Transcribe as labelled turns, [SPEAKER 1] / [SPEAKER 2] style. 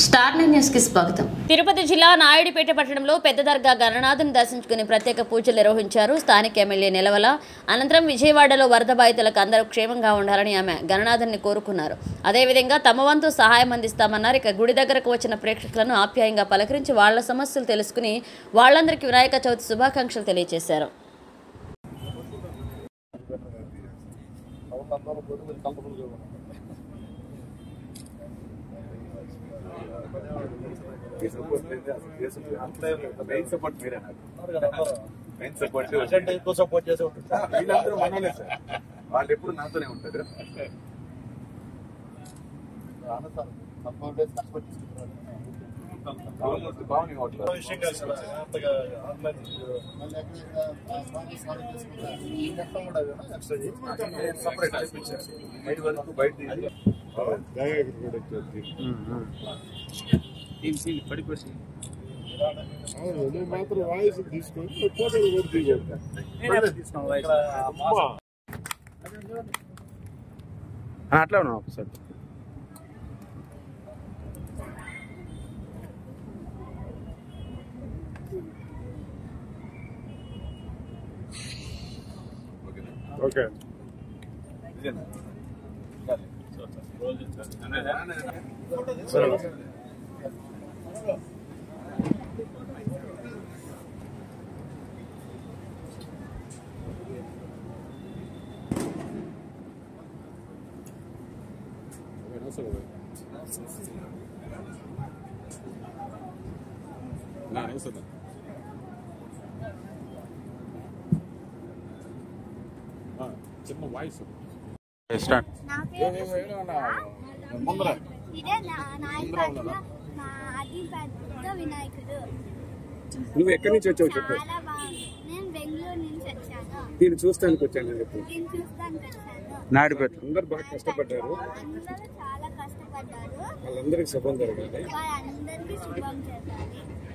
[SPEAKER 1] Star news కి స్వాగతం.
[SPEAKER 2] తిరుపతి జిల్లా నాయుడుపేట పట్టణంలో పెద్ద దర్గా గణనాథుని దర్శించుకుని ప్రత్యేక పూజలు నిర్వహించారు. స్థానిక ఎమ్మెల్యే నెలవల అనంతరం విజయవాడలో వరద బాధితులకు అందరూ క్షేమంగా ఉండాలని ఆమె గణనాథుని కోరుకున్నారు. అదేవిధంగా తమ వంతు సహాయం అందిస్తామన్నారు. ఇక గుడి దగ్గరకు వచ్చిన ప్రేక్షకులను ఆప్యాయంగా పలకరించి వాళ్ల సమస్యలు తెలుసుకుని వాళ్లందరికీ వినాయక చవితి శుభాకాంక్షలు తెలియజేశారు.
[SPEAKER 3] వాళ్ళు ఎప్పుడు నాతోనే ఉంటారు.
[SPEAKER 4] మాత్రం వాయిస్ తీసుకొని
[SPEAKER 3] అట్లా ఉన్నాం ఒకసారి.
[SPEAKER 4] ఓకే చిన్న వాయిస్
[SPEAKER 3] నువ్వు ఎక్కడి నుంచి వచ్చావు చెప్పు.
[SPEAKER 5] నేను బెంగళూరు నుంచి వచ్చాను.
[SPEAKER 3] దీన్ని చూస్తానికి వచ్చాను చెప్పు. నాయుడుపేట అందరు బాగా కష్టపడ్డారు.
[SPEAKER 5] అందరూ చాలా కష్టపడ్డారు.
[SPEAKER 3] వాళ్ళందరికీ శుభం జరగాలి.
[SPEAKER 5] వాళ్ళందరికీ శుభం చేయాలి.